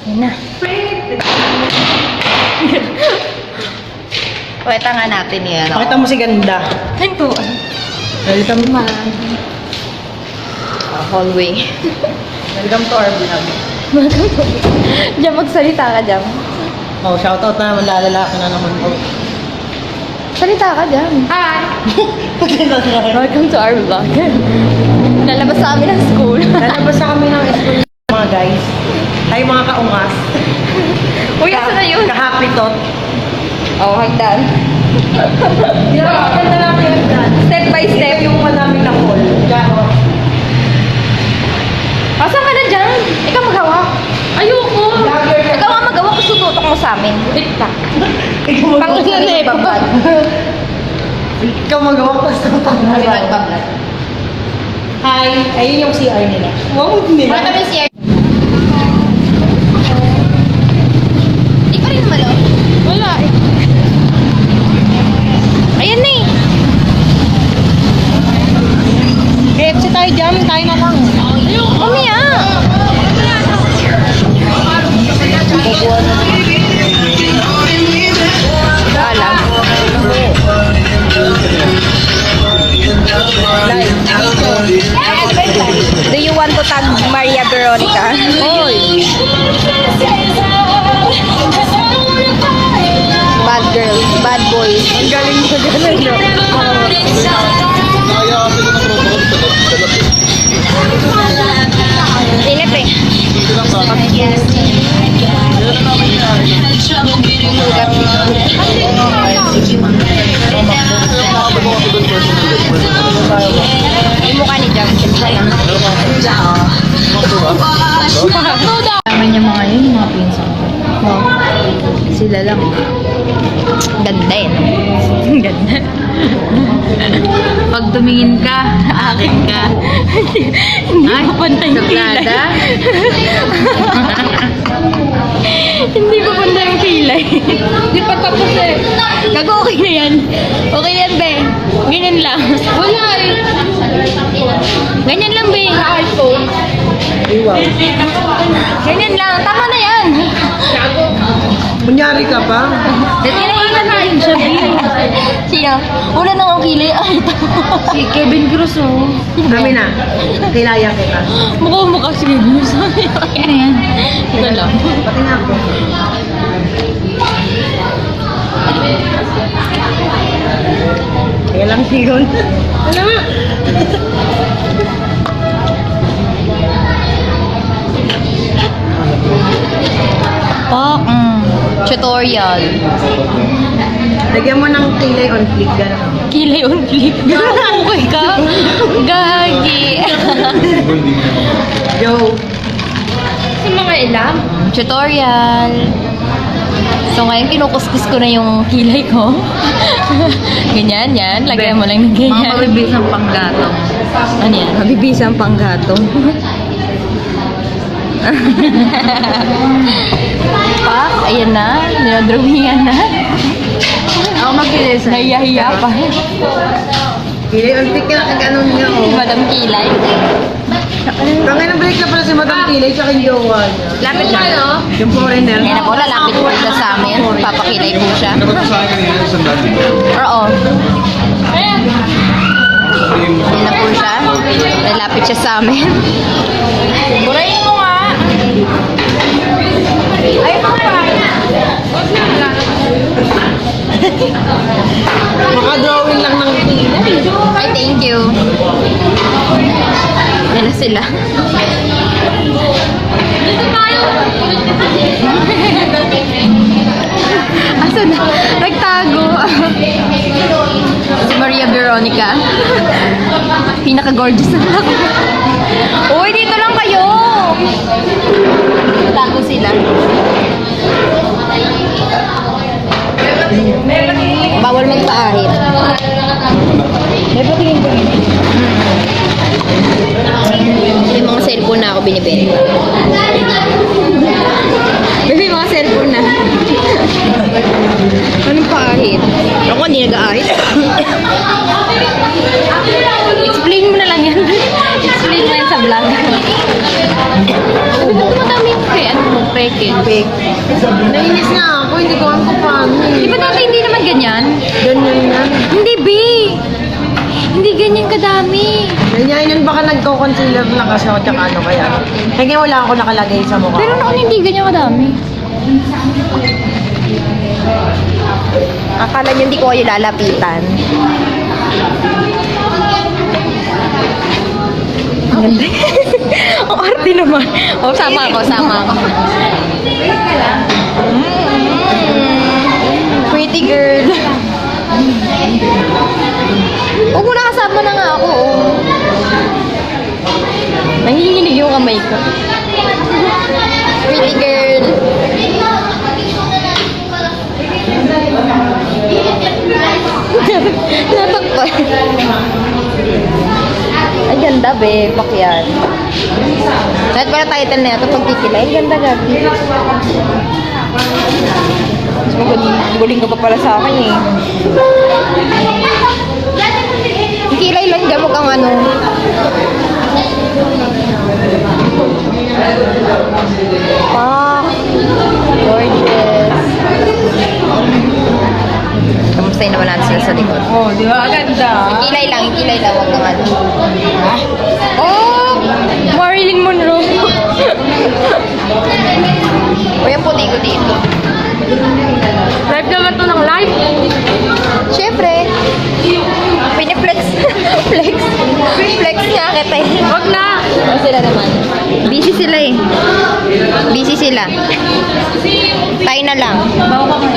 Yan na. Pakita nga natin yan. Pakita mo si ganda. Yan po. Welcome to, Hallway. welcome to our vlog. Diyan magsalita ka dyan. Oh, shoutout na naman, lalaki na naman po. Salita ka dyan. Hi! Welcome to our vlog. Lalabas sa amin ng school. Lalabas na kami ng school, mga guys. Ay, mga kaungas. Uy, asa na yun? Ka-happy tot. Oh, hagdan. Ganda namin yung dyan. Step by step. Ito yung namin na call. Asan ka na dyan? Ikaw magawa. Ayoko. Ikaw nga magawa kung sututok mo sa amin. Tiktak. Pang bablad. Ikaw magawa ko sa Kami magbablad. Hi! Ayun yung CR nila. Wow, nila. Wala kami siya. Di pa rin naman, oh. Wala eh. Ayan na eh. KFC tayo dyan, tayo na lang. Mamaya. Alam. Do you want to tag Maria Veronica? Hoy! Bad girl, bad boy. Ang galing ko dyan, no? Inip eh. Yung mukha ni Jam. Tama niya mga yun, mga pinsan ko. Sila lang. Ganda eh. Ganda. Pag tumingin ka, akin ka. Hindi ko pantay yung kilay. Hindi ko pantay yung kilay. Hindi pa tapos eh. Gago, okay na yan. Okay na yan, be. Ganyan lang. Wala eh. Ganyan lang, be. iPhone. Ay, wow. Ganyan lang. Tama na yan. Kunyari ka pa? Tinainan na rin siya, be. Sino? Una nang ang kilay. Ay, si Kevin Cruz, oh. Kami na. Kilaya kita. Mukha si Kevin Cruz. Ano yan? Ito lang. Pati nga ako. Kaya lang yun. Ano nga? Tutorial. Lagyan mo ng kilay on fleek, gano'n. Kilay on fleek. Okay ka? Gagi. Yo. Sa mga ilam? Tutorial. So ngayon kinukuskus ko na yung kilay ko. Ganyan, yan. Lagyan mo lang ng ganyan. Mga mabibisang panggatong. Ano yan? Mabibisang panggatong. Pak, ayan na. Ninodrawingan na. Ako mag-ilis. Nahiya-hiya pa. Kilay on fleek ka, ano niya, Si oh. Madam Kilay. Kaya na-break na pala si Madam Kilay, tsaka yung jowa niya. Lapit na, no? Yung foreigner. Ayan na po, lalapit po siya sa amin. Papakilay po siya. Dapat sa akin kanina sa dati ko. Oo. Ayan na po siya. Lalapit siya sa amin. Burayin mo nga. Ayun mo pa. Maka-drawing lang ng kilay. Ay, thank you. Yan na sila. Dito tayo. Asa na? Nagtago. Si Maria Veronica. Pinaka-gorgeous na lang. Uy, dito lang kayo. Tago sila. Bawal magpaahit. May patingin ko. May mga cellphone na ako binibenta. May mga cellphone na. Anong paahit? Ako hindi nag-aahit. Explain mo na lang yan. Explain mo yan sa vlog. Sabi ko madami kay ano mo, kay Pekins. Fake. Nainis na ako, hindi ko alam kung paano Di ba dati hindi naman ganyan? Ganyan yan. Hindi, B. Hindi ganyan kadami. Ganyan yun, baka nagko-concealer na kasi ako tsaka ano kaya. Kaya wala ako nakalagay sa mukha. Pero noon hindi ganyan kadami. Akala nyo hindi ko kayo lalapitan. Ang ganda. Ang arte naman. Oh, sama ako. Pretty girl. Huwag mo na kasama na nga ako. Oh. Nanginginig yung kamay ko. Pretty girl. Natakpan. Ay, ganda, be. Pakyan. Kahit pala title na ito, pagkikilay. Ay, ganda, gabi. Mas magaling ka pa pala sa akin, eh. Kilay lang dyan, mukhang ano. Ah, gorgeous. Kamustahin naman natin sila sa likod. Oh, di ba? Ganda. Kilay lang, huwag kang ano. Oh! Marilyn Monroe. O yung puti ko dito. Live naman to ng live. Siyempre, piniflex. Flex niya kita eh. Wag na. O sila naman. Busy sila eh. Busy sila. Tayo na lang. Bawa ka